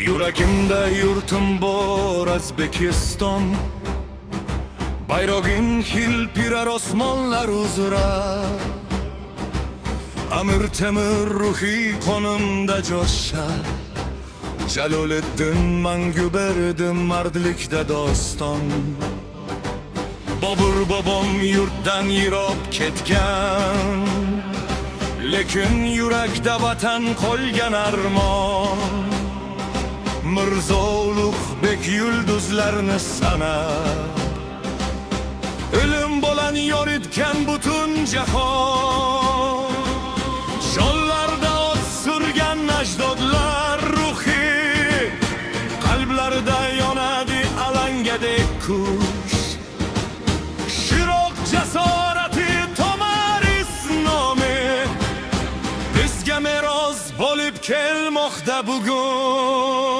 Yuragimda yurtim bor O'zbekiston, bayrog'ing hilpirar osmonlar uzra. Amir Temur ruhiy qonimda jo'shar, Jaloliddin mangu berdi mardlikda doston. Bobur bobom yurtdan yiroq ketgan, lekin yurakda vatan qolgan armon. Mirzo Ulug'bek yulduzlarni sanab, ilm bilan yoritgan butun jahon. Jonlarda o't surgan ajdodlar ruhi, qalblarda yonadi alangadek kuch. Shiroq jasorati tomar isnomi bizga meros bo'lib kelmoqda bugun.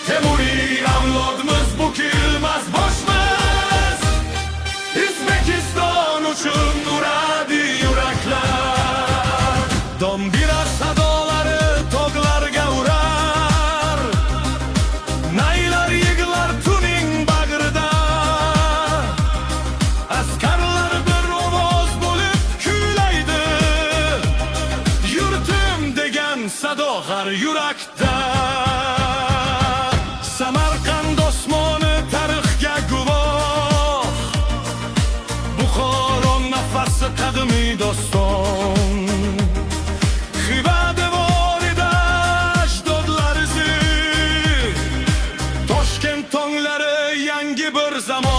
Temuriy avlodimiz bukilmas boshmiz, O'zbekiston uchun uradi yuraklar. Dombira sadolari tog'larga urar, naylar yig'lar tuning bag'rida. Askarlar bir ovoz bo'lib kuylaydi, yurtim degan sado har yurakda. Samarqand osmoni tarixga guvoh, Buxoro nafasi qadimiy doston. Xiva devorida ajdodlar izi, Toshkent tonglari yangi bir zamon.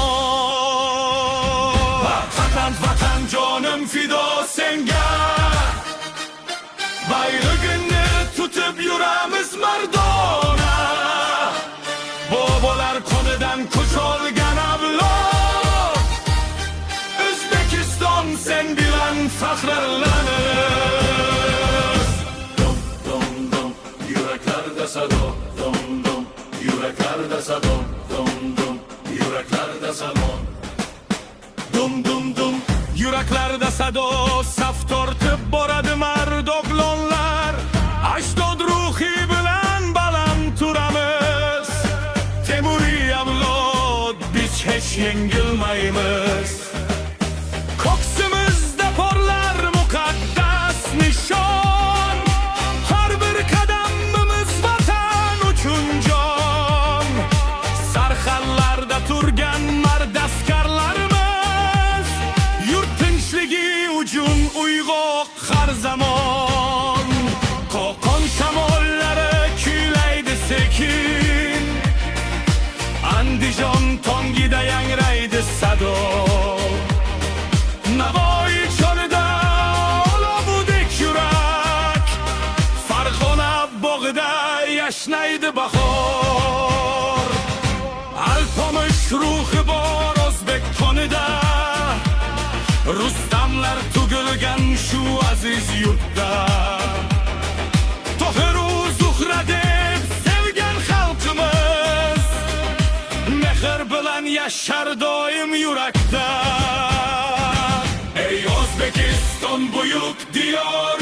Vatan vatan jonim fido senga, bayrog'ingni tutib yuramiz mardona. Bobolar qonidan kuch olgan avlod, O'zbekiston sen bilan faxrlanamiz. Dum dum dum yuraklarda sado, dum dum yuraklarda sado, dum dum yuraklarda sado. Dum dum dum yuraklarda sado, saf tortib boradi mardoqlonlar. Ajdod ruhi bilan baland turamiz. Temuriy avlod biz hech yengilmaymiz. Ko'ksimizda porlar muqaddas nishon, har bir qadamimiz vatan uchun jon. Sarxallarda turgan mard askarlarimiz, yurt tinchligi uchun uyg'oq har zamon. Qo'qon shamollari kuylaydi sekin, Andijon tongida yangraydi sado. Navoiy cho'lida olovudek yurak, Farg'ona bog'ida yashnaydi bahor. Alpomish ruhi bor o'zbek qonida, Rustamlar tugilgan shu aziz yurtda. Tohiru Zuhra deb sevgan xalqimiz, mehr bilan yashar doim yurakda. Ey O'zbekiston buyuk diyor,